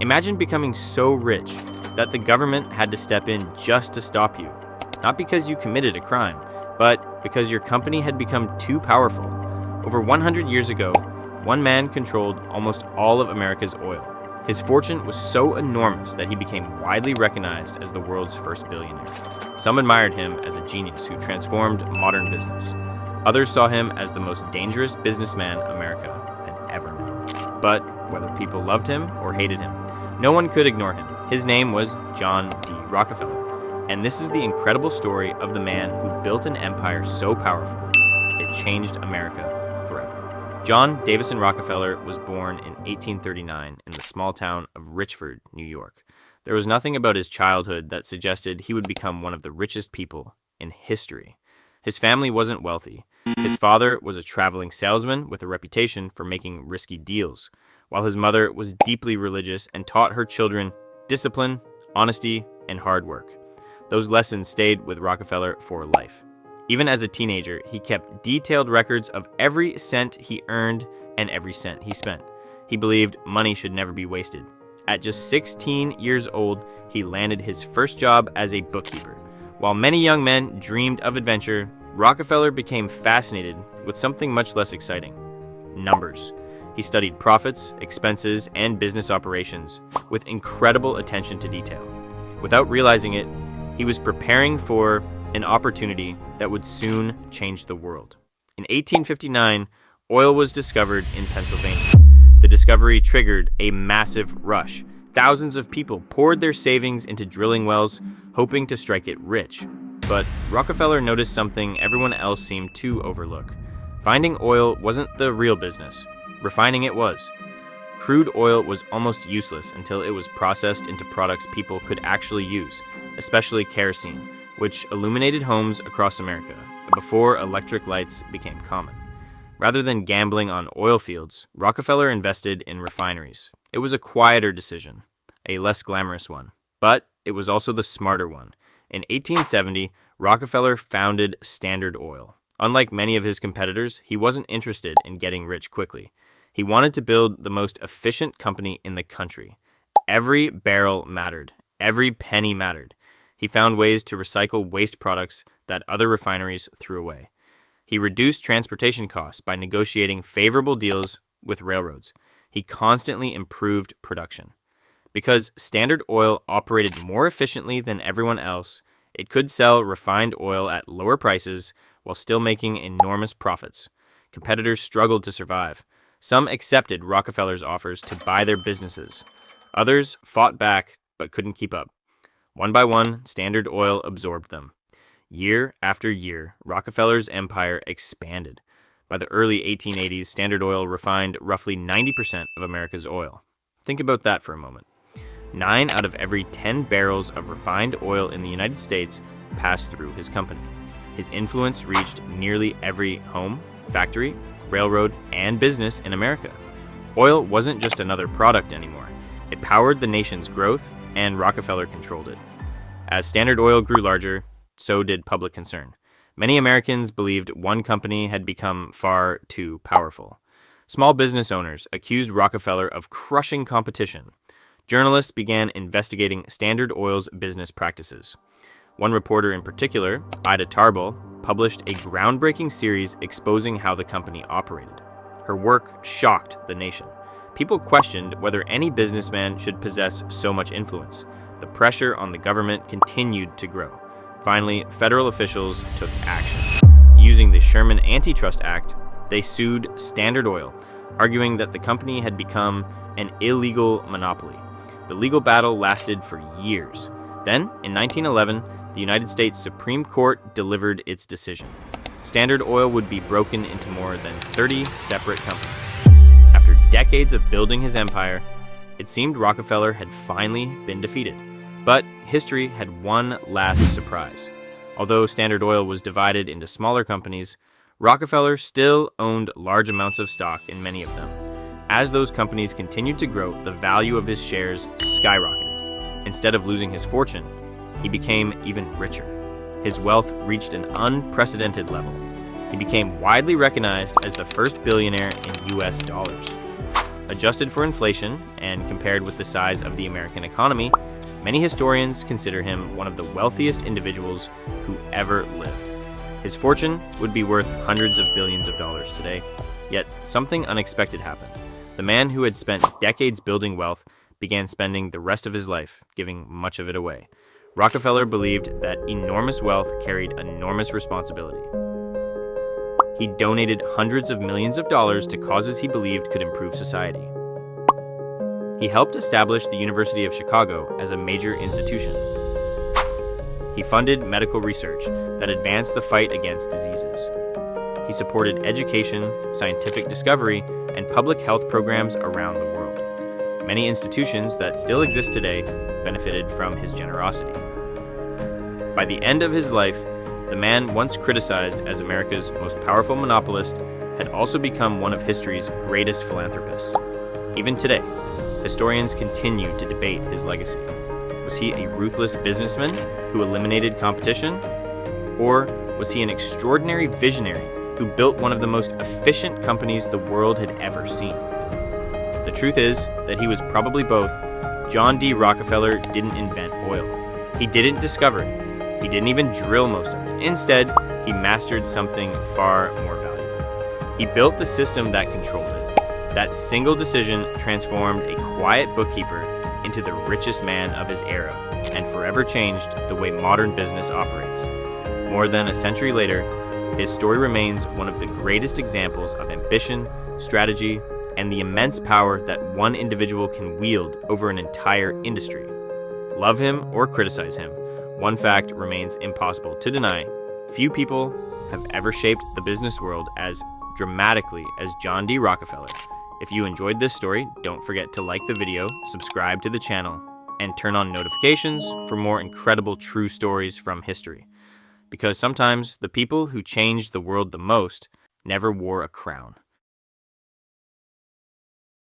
Imagine becoming so rich that the government had to step in just to stop you. Not because you committed a crime, but because your company had become too powerful. Over 100 years ago, one man controlled almost all of America's oil. His fortune was so enormous that he became widely recognized as the world's first billionaire. Some admired him as a genius who transformed modern business. Others saw him as the most dangerous businessman America had ever known. But whether people loved him or hated him, no one could ignore him. His name was John D. Rockefeller. And this is the incredible story of the man who built an empire so powerful, it changed America forever. John Davison Rockefeller was born in 1839 in the small town of Richford, New York. There was nothing about his childhood that suggested he would become one of the richest people in history. His family wasn't wealthy. His father was a traveling salesman with a reputation for making risky deals, while his mother was deeply religious and taught her children discipline, honesty, and hard work. Those lessons stayed with Rockefeller for life. Even as a teenager, he kept detailed records of every cent he earned and every cent he spent. He believed money should never be wasted. At just 16 years old, he landed his first job as a bookkeeper. While many young men dreamed of adventure, Rockefeller became fascinated with something much less exciting: numbers. He studied profits, expenses, and business operations with incredible attention to detail. Without realizing it, he was preparing for an opportunity that would soon change the world. In 1859, oil was discovered in Pennsylvania. The discovery triggered a massive rush. Thousands of people poured their savings into drilling wells, hoping to strike it rich. But Rockefeller noticed something everyone else seemed to overlook. Finding oil wasn't the real business. Refining it was. Crude oil was almost useless until it was processed into products people could actually use, especially kerosene, which illuminated homes across America before electric lights became common. Rather than gambling on oil fields, Rockefeller invested in refineries. It was a quieter decision, a less glamorous one, but it was also the smarter one. In 1870, Rockefeller founded Standard Oil. Unlike many of his competitors, he wasn't interested in getting rich quickly. He wanted to build the most efficient company in the country. Every barrel mattered. Every penny mattered. He found ways to recycle waste products that other refineries threw away. He reduced transportation costs by negotiating favorable deals with railroads. He constantly improved production. Because Standard Oil operated more efficiently than everyone else, it could sell refined oil at lower prices while still making enormous profits. Competitors struggled to survive. Some accepted Rockefeller's offers to buy their businesses. Others fought back but couldn't keep up. One by one, Standard Oil absorbed them. Year after year, Rockefeller's empire expanded. By the early 1880s, Standard Oil refined roughly 90% of America's oil. Think about that for a moment. 9 out of every 10 barrels of refined oil in the United States passed through his company. His influence reached nearly every home, factory, railroad, and business in America. Oil wasn't just another product anymore. It powered the nation's growth, and Rockefeller controlled it. As Standard Oil grew larger, so did public concern. Many Americans believed one company had become far too powerful. Small business owners accused Rockefeller of crushing competition. Journalists began investigating Standard Oil's business practices. One reporter in particular, Ida Tarbell, published a groundbreaking series exposing how the company operated. Her work shocked the nation. People questioned whether any businessman should possess so much influence. The pressure on the government continued to grow. Finally, federal officials took action. Using the Sherman Antitrust Act, they sued Standard Oil, arguing that the company had become an illegal monopoly. The legal battle lasted for years. Then, in 1911, the United States Supreme Court delivered its decision. Standard Oil would be broken into more than 30 separate companies. After decades of building his empire, it seemed Rockefeller had finally been defeated. But history had one last surprise. Although Standard Oil was divided into smaller companies, Rockefeller still owned large amounts of stock in many of them. As those companies continued to grow, the value of his shares skyrocketed. Instead of losing his fortune, he became even richer. His wealth reached an unprecedented level. He became widely recognized as the first billionaire in US dollars. Adjusted for inflation and compared with the size of the American economy, many historians consider him one of the wealthiest individuals who ever lived. His fortune would be worth hundreds of billions of dollars today, yet something unexpected happened. The man who had spent decades building wealth began spending the rest of his life giving much of it away. Rockefeller believed that enormous wealth carried enormous responsibility. He donated hundreds of millions of dollars to causes he believed could improve society. He helped establish the University of Chicago as a major institution. He funded medical research that advanced the fight against diseases. He supported education, scientific discovery, and public health programs around the world. Many institutions that still exist today benefited from his generosity. By the end of his life, the man once criticized as America's most powerful monopolist had also become one of history's greatest philanthropists. Even today, historians continue to debate his legacy. Was he a ruthless businessman who eliminated competition? Or was he an extraordinary visionary who built one of the most efficient companies the world had ever seen? The truth is that he was probably both. John D. Rockefeller didn't invent oil. He didn't discover it. He didn't even drill most of it. Instead, he mastered something far more valuable. He built the system that controlled it. That single decision transformed a quiet bookkeeper into the richest man of his era and forever changed the way modern business operates. More than a century later, his story remains one of the greatest examples of ambition, strategy, and the immense power that one individual can wield over an entire industry. Love him or criticize him, one fact remains impossible to deny. Few people have ever shaped the business world as dramatically as John D. Rockefeller. If you enjoyed this story, don't forget to like the video, subscribe to the channel, and turn on notifications for more incredible true stories from history. Because sometimes the people who changed the world the most never wore a crown.